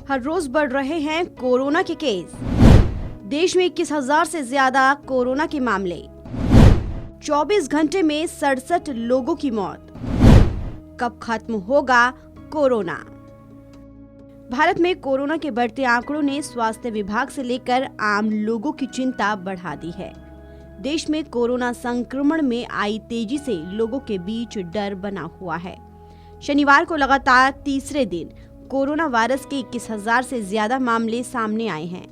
हर रोज बढ़ रहे हैं कोरोना के केस। देश में 21,000 से ज्यादा कोरोना के मामले। 24 घंटे में 67 लोगों की मौत। कब खत्म होगा कोरोना? भारत में कोरोना के बढ़ते आंकड़ों ने स्वास्थ्य विभाग से लेकर आम लोगों की चिंता बढ़ा दी है। देश में कोरोना संक्रमण में आई तेजी से लोगों के बीच डर बना हुआ है। शनिवार को लगातार तीसरे दिन कोरोना वायरस के 21,000 से ज्यादा मामले सामने आए हैं।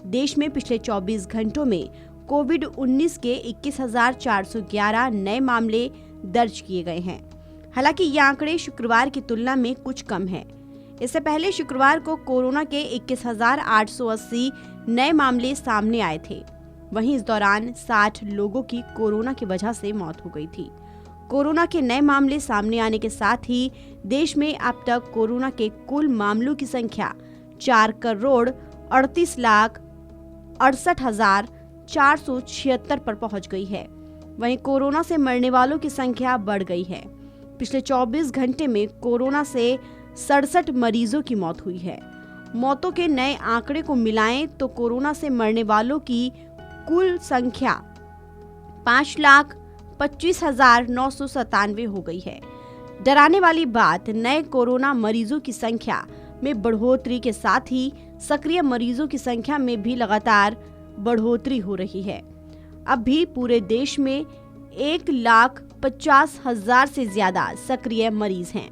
देश में पिछले 24 घंटों में कोविड-19 के 21,411 नए मामले दर्ज किए गए हैं। हालांकि ये आंकड़े शुक्रवार की तुलना में कुछ कम है। इससे पहले शुक्रवार को कोरोना के 21,880 नए मामले सामने आए थे। वहीं इस दौरान 60 लोगों की कोरोना की वजह से मौत हो गई थी। कोरोना के नए मामले सामने आने के साथ ही देश में अब तक कोरोना के कुल मामलों की संख्या 4,38,68,476 पर पहुंच गई है। वहीं कोरोना से मरने वालों की संख्या बढ़ गई है। पिछले 24 घंटे में कोरोना से 67 मरीजों की मौत हुई है। मौतों के नए आंकड़े को मिलाएं तो कोरोना से मरने वालों की कुल संख्या 5,25,997 हो गई है। डराने वाली बात, नए कोरोना मरीजों की संख्या में बढ़ोतरी के साथ ही सक्रिय मरीजों की संख्या में भी लगातार बढ़ोतरी हो रही है। अब भी पूरे देश में 1,50,000 से ज्यादा सक्रिय मरीज हैं।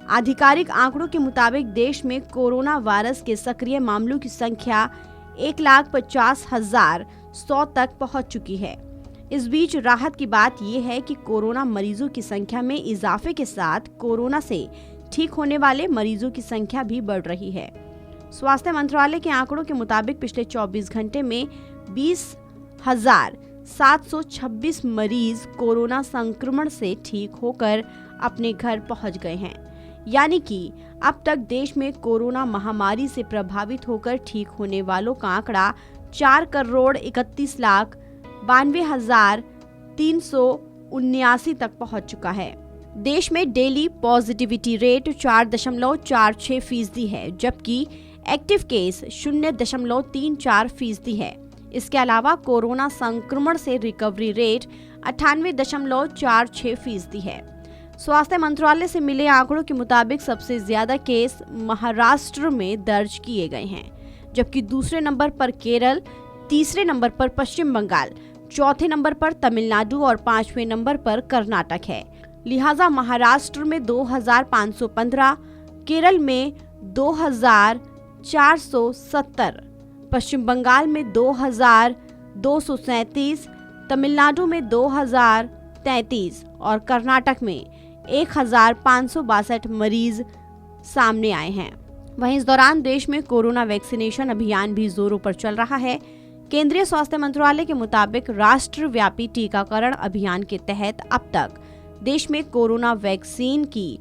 आधिकारिक आंकड़ों के मुताबिक देश में कोरोना वायरस के सक्रिय मामलों की संख्या 1,50,100 तक पहुंच चुकी है। इस बीच राहत की बात यह है कि कोरोना मरीजों की संख्या में इजाफे के साथ कोरोना से ठीक होने वाले मरीजों की संख्या भी बढ़ रही है। स्वास्थ्य मंत्रालय के आंकड़ों के मुताबिक पिछले 24 घंटे में 20,726 मरीज कोरोना संक्रमण से ठीक होकर अपने घर पहुंच गए हैं। यानी कि अब तक देश में कोरोना महामारी से प्रभावित होकर ठीक होने वालों का आंकड़ा 4,31,92,379 तक पहुंच चुका है। देश में डेली पॉजिटिविटी रेट 4.46% है, जबकि एक्टिव केस 0.34% है। इसके अलावा कोरोना संक्रमण से रिकवरी रेट 98.46% है। स्वास्थ्य मंत्रालय से मिले आंकड़ों के मुताबिक सबसे ज्यादा केस महाराष्ट्र में दर्ज किए गए हैं, जबकि दूसरे नंबर पर केरल, तीसरे नंबर पर पश्चिम बंगाल, चौथे नंबर पर तमिलनाडु और 5वें नंबर पर कर्नाटक है। लिहाजा महाराष्ट्र में 2,515, केरल में 2,470, पश्चिम बंगाल में 2,237, तमिलनाडु में 2,033 और कर्नाटक में 1,562 मरीज सामने आए हैं। वहीं इस दौरान देश में कोरोना वैक्सीनेशन अभियान भी जोरों पर चल रहा है। केंद्रीय स्वास्थ्य मंत्रालय के मुताबिक राष्ट्रव्यापी टीकाकरण अभियान के तहत अब तक देश में कोरोना वैक्सीन की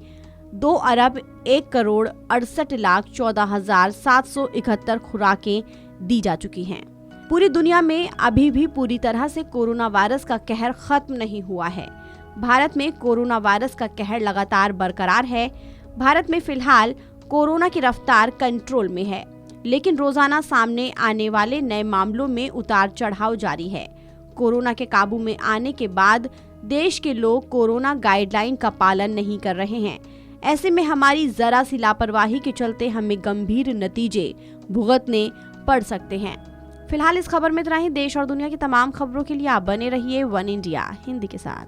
2,61,68,14,771 खुराकें दी जा चुकी हैं। पूरी दुनिया में अभी भी पूरी तरह से कोरोना वायरस का कहर खत्म नहीं हुआ है। भारत में कोरोना वायरस का कहर लगातार बरकरार है। भारत में फिलहाल कोरोना की रफ्तार कंट्रोल में है, लेकिन रोजाना सामने आने वाले नए मामलों में उतार चढ़ाव जारी है। कोरोना के काबू में आने के बाद देश के लोग कोरोना गाइडलाइन का पालन नहीं कर रहे हैं। ऐसे में हमारी जरा सी लापरवाही के चलते हमें गंभीर नतीजे भुगतने पड़ सकते हैं। फिलहाल इस खबर में इतना ही। देश और दुनिया की तमाम खबरों के लिए आप बने रहिए वन इंडिया हिंदी के साथ।